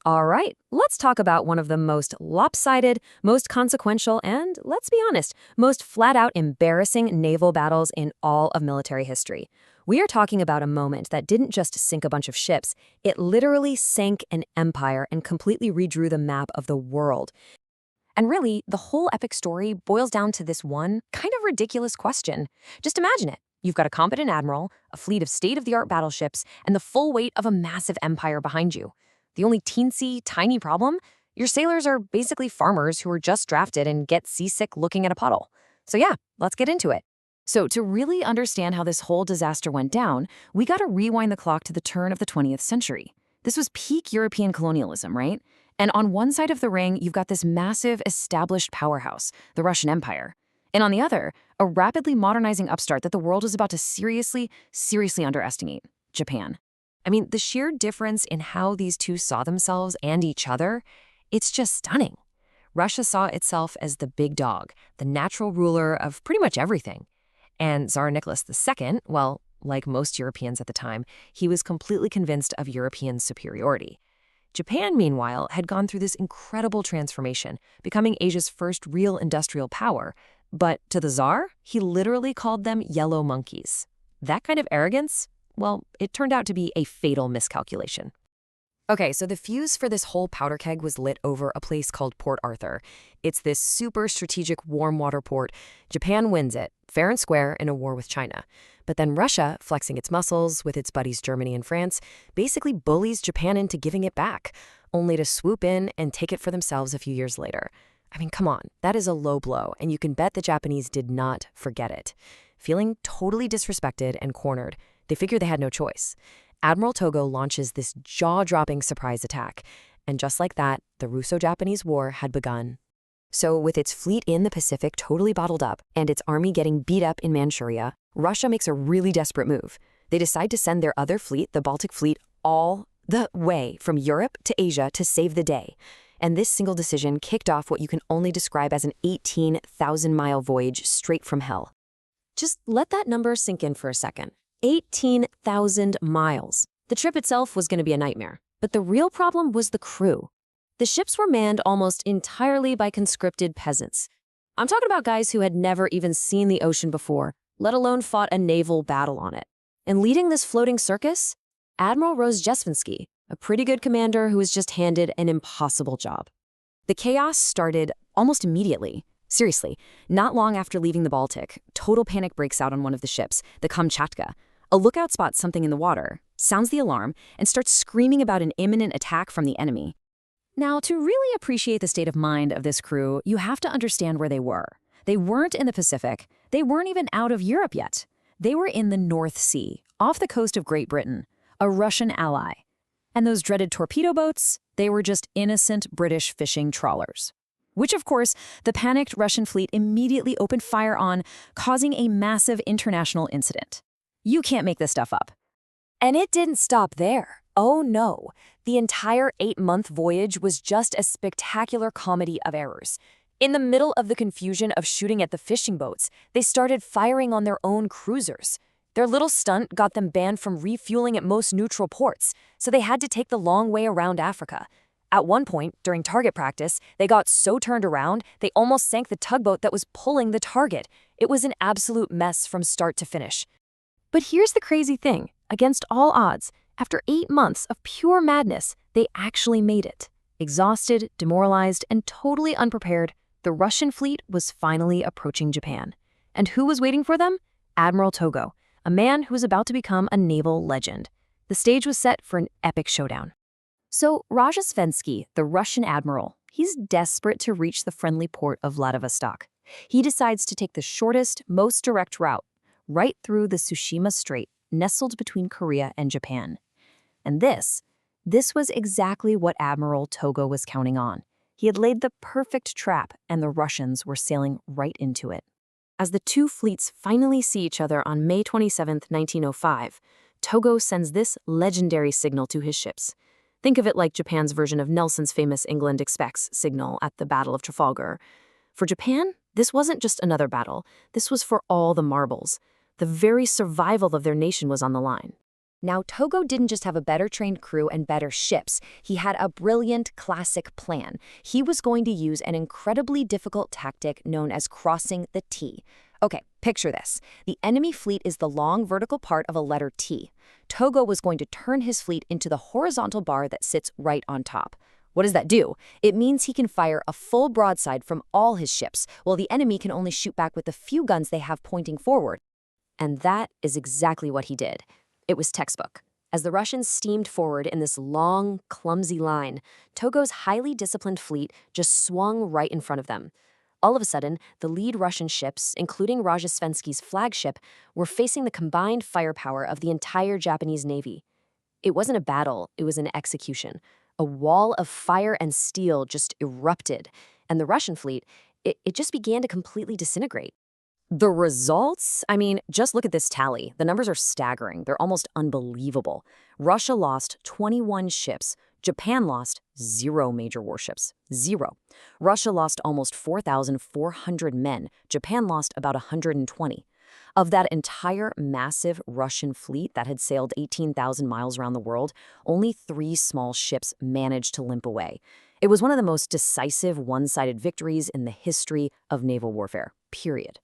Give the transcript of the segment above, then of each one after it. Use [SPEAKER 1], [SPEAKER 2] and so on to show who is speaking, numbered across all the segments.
[SPEAKER 1] All right, let's talk about one of the most lopsided, most consequential, and, let's be honest, most flat-out embarrassing naval battles in all of military history. We are talking about a moment that didn't just sink a bunch of ships, it literally sank an empire and completely redrew the map of the world. And really, the whole epic story boils down to this one kind of ridiculous question. Just imagine it. You've got a competent admiral, a fleet of state-of-the-art battleships, and the full weight of a massive empire behind you. The only teensy, tiny problem? Your sailors are basically farmers who are just drafted and get seasick looking at a puddle. So yeah, let's get into it. So to really understand how this whole disaster went down, we gotta rewind the clock to the turn of the 20th century. This was peak European colonialism, right? And on one side of the ring, you've got this massive, established powerhouse, the Russian Empire. And on the other, a rapidly modernizing upstart that the world is about to seriously underestimate, Japan. I mean, the sheer difference in how these two saw themselves and each other, it's just stunning. Russia saw itself as the big dog, the natural ruler of pretty much everything. And Tsar Nicholas II, well, like most Europeans at the time, he was completely convinced of European superiority. Japan, meanwhile, had gone through this incredible transformation, becoming Asia's first real industrial power. But to the Tsar, he literally called them yellow monkeys. That kind of arrogance? Well, it turned out to be a fatal miscalculation. Okay, so the fuse for this whole powder keg was lit over a place called Port Arthur. It's this super strategic warm water port. Japan wins it, fair and square, in a war with China. But then Russia, flexing its muscles with its buddies Germany and France, basically bullies Japan into giving it back, only to swoop in and take it for themselves a few years later. I mean, come on, that is a low blow, and you can bet the Japanese did not forget it. Feeling totally disrespected and cornered, they figured they had no choice. Admiral Togo launches this jaw-dropping surprise attack, and just like that, the Russo-Japanese War had begun. So with its fleet in the Pacific totally bottled up and its army getting beat up in Manchuria, Russia makes a really desperate move. They decide to send their other fleet, the Baltic Fleet, all the way from Europe to Asia to save the day. And this single decision kicked off what you can only describe as an 18,000-mile voyage straight from hell. Just let that number sink in for a second. 18,000 miles. The trip itself was going to be a nightmare, but the real problem was the crew. The ships were manned almost entirely by conscripted peasants. I'm talking about guys who had never even seen the ocean before, let alone fought a naval battle on it. And leading this floating circus? Admiral Rozhesvansky, a pretty good commander who was just handed an impossible job. The chaos started almost immediately. Seriously, not long after leaving the Baltic, total panic breaks out on one of the ships, the Kamchatka. A lookout spots something in the water, sounds the alarm, and starts screaming about an imminent attack from the enemy. Now, to really appreciate the state of mind of this crew, you have to understand where they were. They weren't in the Pacific. They weren't even out of Europe yet. They were in the North Sea, off the coast of Great Britain, a Russian ally. And those dreaded torpedo boats, they were just innocent British fishing trawlers. Which, of course, the panicked Russian fleet immediately opened fire on, causing a massive international incident. You can't make this stuff up. And it didn't stop there. Oh no, the entire 8-month voyage was just a spectacular comedy of errors. In the middle of the confusion of shooting at the fishing boats, they started firing on their own cruisers. Their little stunt got them banned from refueling at most neutral ports, so they had to take the long way around Africa. At one point, during target practice, they got so turned around, they almost sank the tugboat that was pulling the target. It was an absolute mess from start to finish. But here's the crazy thing. Against all odds, after 8 months of pure madness, they actually made it. Exhausted, demoralized, and totally unprepared, the Russian fleet was finally approaching Japan. And who was waiting for them? Admiral Togo, a man who was about to become a naval legend. The stage was set for an epic showdown. So Rozhesvansky, the Russian admiral, he's desperate to reach the friendly port of Vladivostok. He decides to take the shortest, most direct route, right through the Tsushima Strait, nestled between Korea and Japan. And this was exactly what Admiral Togo was counting on. He had laid the perfect trap, and the Russians were sailing right into it. As the two fleets finally see each other on May 27, 1905, Togo sends this legendary signal to his ships. Think of it like Japan's version of Nelson's famous England expects signal at the Battle of Trafalgar. For Japan, this wasn't just another battle. This was for all the marbles. The very survival of their nation was on the line. Now, Togo didn't just have a better trained crew and better ships. He had a brilliant classic plan. He was going to use an incredibly difficult tactic known as crossing the T. Okay, picture this. The enemy fleet is the long vertical part of a letter T. Togo was going to turn his fleet into the horizontal bar that sits right on top. What does that do? It means he can fire a full broadside from all his ships, while the enemy can only shoot back with the few guns they have pointing forward. And that is exactly what he did. It was textbook. As the Russians steamed forward in this long, clumsy line, Togo's highly disciplined fleet just swung right in front of them. All of a sudden, the lead Russian ships, including Rozhesvensky's flagship, were facing the combined firepower of the entire Japanese Navy. It wasn't a battle, it was an execution. A wall of fire and steel just erupted, and the Russian fleet, it just began to completely disintegrate. The results? I mean, just look at this tally. The numbers are staggering. They're almost unbelievable. Russia lost 21 ships. Japan lost 0 major warships. 0. Russia lost almost 4,400 men. Japan lost about 120. Of that entire massive Russian fleet that had sailed 18,000 miles around the world, only 3 small ships managed to limp away. It was one of the most decisive one-sided victories in the history of naval warfare, period.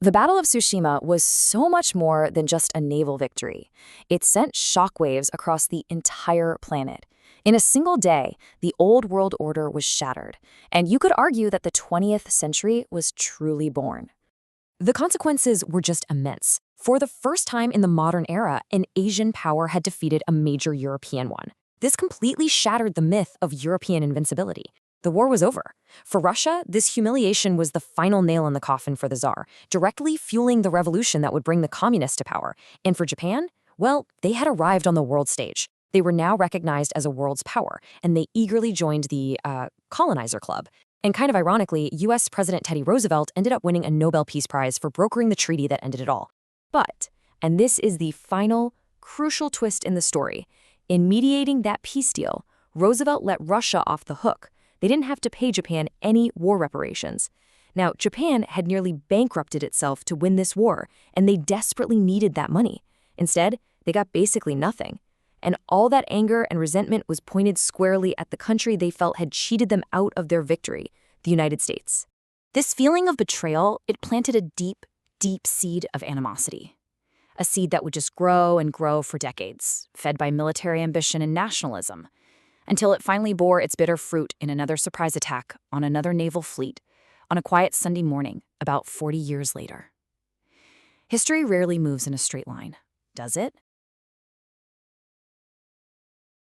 [SPEAKER 1] The Battle of Tsushima was so much more than just a naval victory. It sent shockwaves across the entire planet. In a single day, the old world order was shattered, and you could argue that the 20th century was truly born. The consequences were just immense. For the first time in the modern era, an Asian power had defeated a major European one. This completely shattered the myth of European invincibility. The war was over. For Russia, this humiliation was the final nail in the coffin for the Tsar, directly fueling the revolution that would bring the communists to power. And for Japan, well, they had arrived on the world stage. They were now recognized as a world's power, and they eagerly joined the colonizer club. And kind of ironically, U.S. President Teddy Roosevelt ended up winning a Nobel Peace Prize for brokering the treaty that ended it all. But, and this is the final, crucial twist in the story, in mediating that peace deal, Roosevelt let Russia off the hook. They didn't have to pay Japan any war reparations. Now, Japan had nearly bankrupted itself to win this war, and they desperately needed that money. Instead, they got basically nothing. And all that anger and resentment was pointed squarely at the country they felt had cheated them out of their victory, the United States. This feeling of betrayal, it planted a deep, deep seed of animosity. A seed that would just grow and grow for decades, fed by military ambition and nationalism, until it finally bore its bitter fruit in another surprise attack on another naval fleet on a quiet Sunday morning about 40 years later. History rarely moves in a straight line, does it?